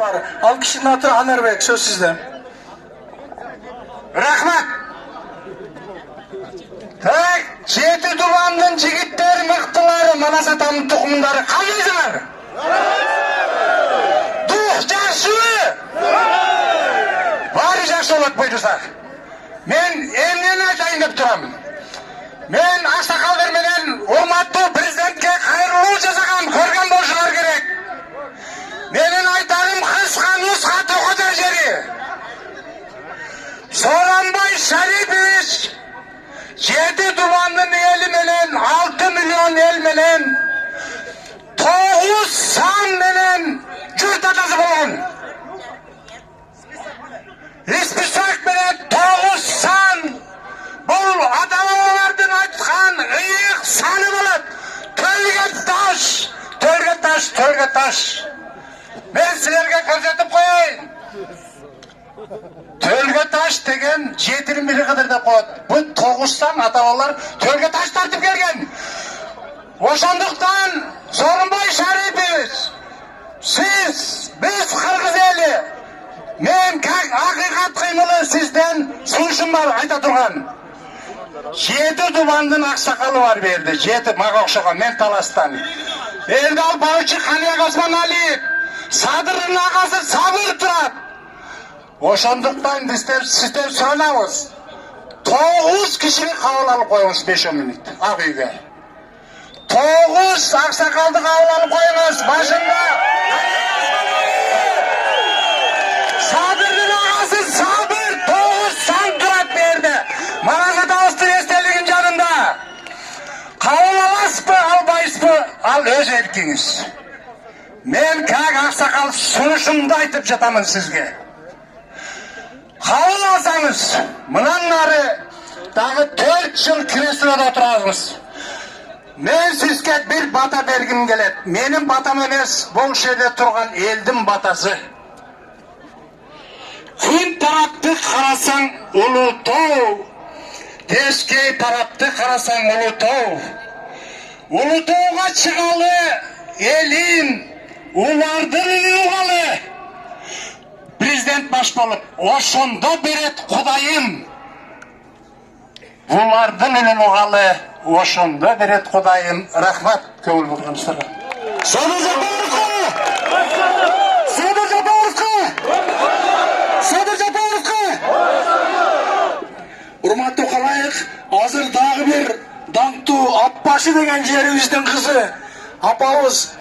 var. Al kişinin atı Anerbek, söz sizde. Rahmat. Tak, Jeti Duvan'dın jigitleri, mıktıları, Manas atamın tuxumundары qandaysыңар? Дух жақсы. Бары жақсы болады бойдысақ. Men emneni айтайын деп тұрамын. Men ақсақалдар менен урматтуу президентке кайрылуу жасаган, көргөн болушулар керек. Менин айтарым кыска нусха токотор жери. Сооронбай Шарипович Jeti Duvan'dın eli menen 6 milyon el menen 9 san menen jurt atası bolған. İspisak menen 9 san. Бұл ата-бабалардын айтқан ыйык саны болот. Төлгө таш, төлгө таш, төлгө таш. Мен силерге көрсөтүп коеюн. Төлгө таш деген 7 миллиметр деп коет. Бұл 9 сан ата-бабалар төлгө таш тартып келген. Ошондуктан Сооронбай Шарипович, сиз, биз кыргыз эли, мен как акыйкат кыймылы сизден сунушум бар айта турган. Jeti Duvan'dın аксакалы бар берди. Жети мага окшогон, мен Таластан. Элди ал багычы Канияк Осмоналиев, Садырдын агасы Сабыр турат. Ошондуктан сизден суранабыз. 9 кишини кабыл алып коюңуз 5 мүнөт. Ак үйгө. 9 аксакалды кабыл алып коюңуз. Башында Садырдын агасы Сабыр 9 сан турат берди. Манас атабыздын эстелигин жанында. Кабыл аласызбы, албайсызбы, ал өз эркиңиз. Мен как аксакал сунушумду айтып жатамын сизге. Кабыл алсаңыз, мындан нары дагы 4 жыл креслода отурасыз. Мен сизге бир бата бергим келет. Менин батам эмес, бул жерде турган элдин батасы. Күн тарапты карасаң Улутау, Тескей тарапты карасаң Улутау. Улутауга чыгалы элин, улардын угалы. Президент баш болуп, ошондо берет Кудайым. Улардын үнүн угалы, ошондо берет Кудайым. Рахмат, көңүл бурганыңыздарга. Садыр Жапаровко! Садыр Жапаровко! Садыр Жапаровко! Урматтуу калайык, азыр дагы бир даңктуу Апбашы деген жерибиздин кызы апабыз